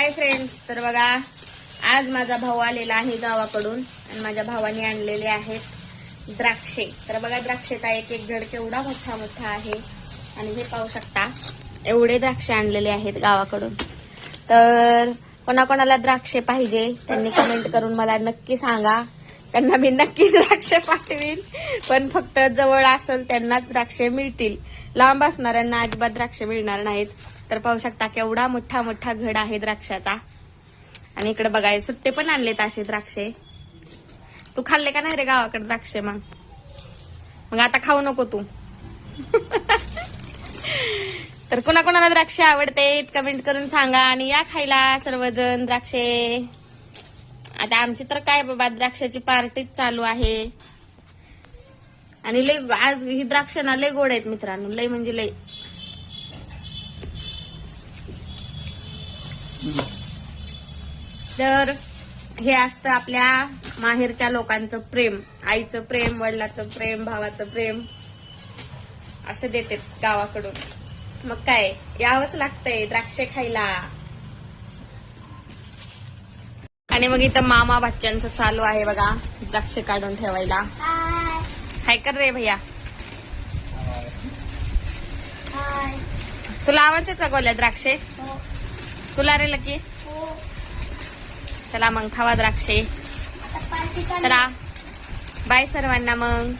Hi friends, तर बघा आज माझा भाऊ आलेला आहे गावाकडून आणि माझ्या भावाने आणलेले आहेत द्राक्षे. तर बघा द्राक्षेचा एक एक घड केवढा मोठा मोठा आहे आणि हे पाहू शकता एवढे द्राक्षे आणलेले आहेत गावाकडून. तर कोणाकोणाला द्राक्षे पाहिजे त्यांनी कमेंट करून मला नक्की सांगा, त्यांना मी नक्की द्राक्षे पाठवीन. पण फक्त जवळ असेल त्यांनाच द्राक्षे मिळतील, लांब असणाऱ्यांना अजिबात द्राक्षे मिळणार नाहीत. तर पाहू शकता केवढा मोठा मोठा घड आहे द्राक्षाचा. आणि इकडे बघाय सुट्टे पण आणलेत असे द्राक्षे. तू खाल्ले का नाही रे गावाकडे द्राक्षे? मग आता खाऊ नको तू. तर कोणाकोणाला द्राक्षे आवडते कमेंट करून सांगा आणि या खायला सर्वजण द्राक्षे. आता आमची तर काय बाबा द्राक्षाची पार्टीच चालू आहे. आणि लय आज ही द्राक्ष ना लय गोड आहेत मित्रांनो, लय म्हणजे लय. तर हे असतं आपल्या माहेरच्या लोकांचं प्रेम, आईचं प्रेम, वडिलाचं प्रेम, भावाचं प्रेम असं देते गावाकडून. मग काय यावंच लागतंय द्राक्षे खायला. आणि मग इथं मामा बच्चांचं चालू आहे बघा द्राक्षे काढून ठेवायला. हाय कर रे भैया. तुला आवडते का गोल्या द्राक्षे? तुला रे लकी? चला मग खावा द्राक्षे. चला बाय सर्वांना मग.